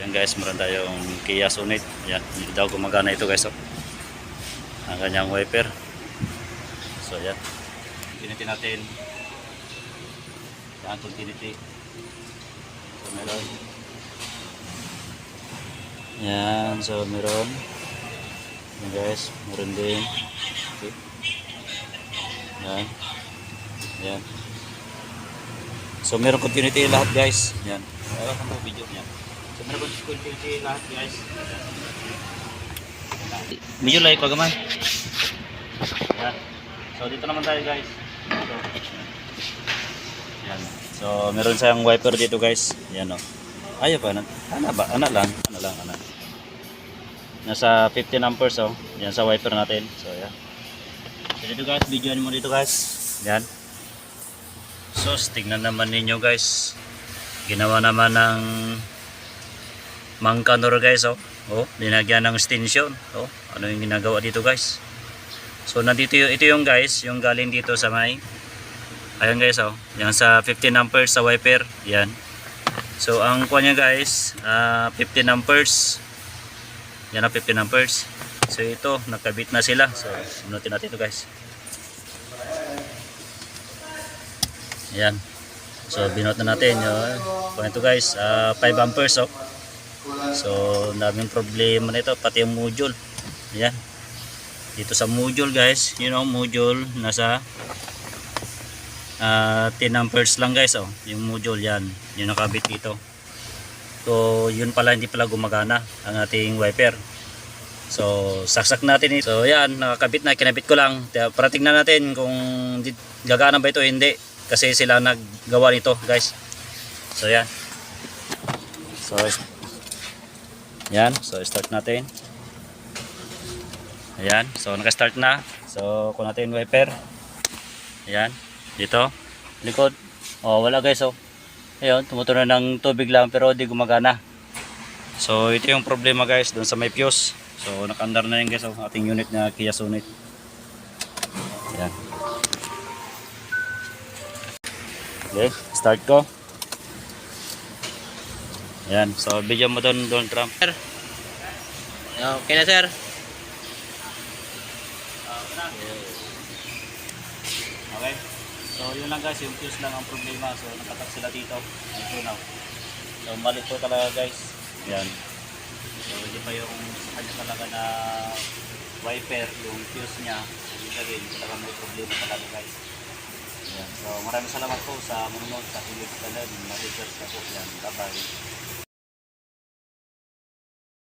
Yan guys, meron tayong Kia Sonet. Yan, hindi daw gumagana ito guys. Oh. Ang kanyang wiper. So yan. Continuity natin. Yan, continuity. So meron. Yan, so meron. Yan guys, meron din. Okay. Yan. Yan. So meron continuity lahat guys. Yan. Ayaw ko mo video niya. So meron continuity lahat guys. Yan. Medyo like wag man. Yan. So dito naman tayo guys. So, yan. So meron siyang wiper dito guys. Yan oh. Ayaw pa na. Ana ba? Ana lang. Nasa 15 amperes oh. Yan sa wiper natin. So yan. So dito guys, videoan mo dito guys. Yan. So tingnan naman ninyo guys. Ginawa naman ng mangkanor guys oh. Oh, dinagyan ng extension. Oh, ano yung ginagawa dito guys? So nandito ito yung guys, yung galing dito sa may ayun guys oh. Yan sa 15 amperes sa wiper. Yan. So ang kuha niya guys, 15 amperes. Yan ang 15 amperes. So ito, nakabit na sila. So sinutin natin ito guys. Yan. So binot na natin yun. Kung ito guys, 5 amperes oh. So daming problema nito, pati yung module. Yan. Dito sa module guys, you know, module nasa 10 amperes lang guys oh. Yung module yan, yung nakabit dito. So yun pala, hindi pala gumagana ang ating wiper. So saksak natin ito. So yan, nakakabit na, kinabit ko lang. Para tingnan natin kung gagana ba ito o hindi. Kasi sila naggawa nito guys. So yan. So yan, so start natin. Ayan, so naka-start na. So kung natin wiper. Ayan, dito likod. Oh, wala guys oh. Ayun, tumutunog ng tubig lang pero di gumagana. So ito yung problema guys doon sa may fuse. So naka-andar na yun guys oh, ating unit na Kia Sonet. Ayan. Okay, start ko. Ayan, so bigyan mo doon Trump. Okay na sir. Okay. So yun lang guys, yung fuse lang ang problema. So nakatak sila dito. Dito na. So balik po talaga guys. Yan. So hindi pa yung sa kanya talaga na wiper, yung fuse niya. Hindi sabihin, talaga may problema talaga guys. Yan. So maraming salamat po sa manunod sa aking channel. Ma-research na po yan. Bye bye.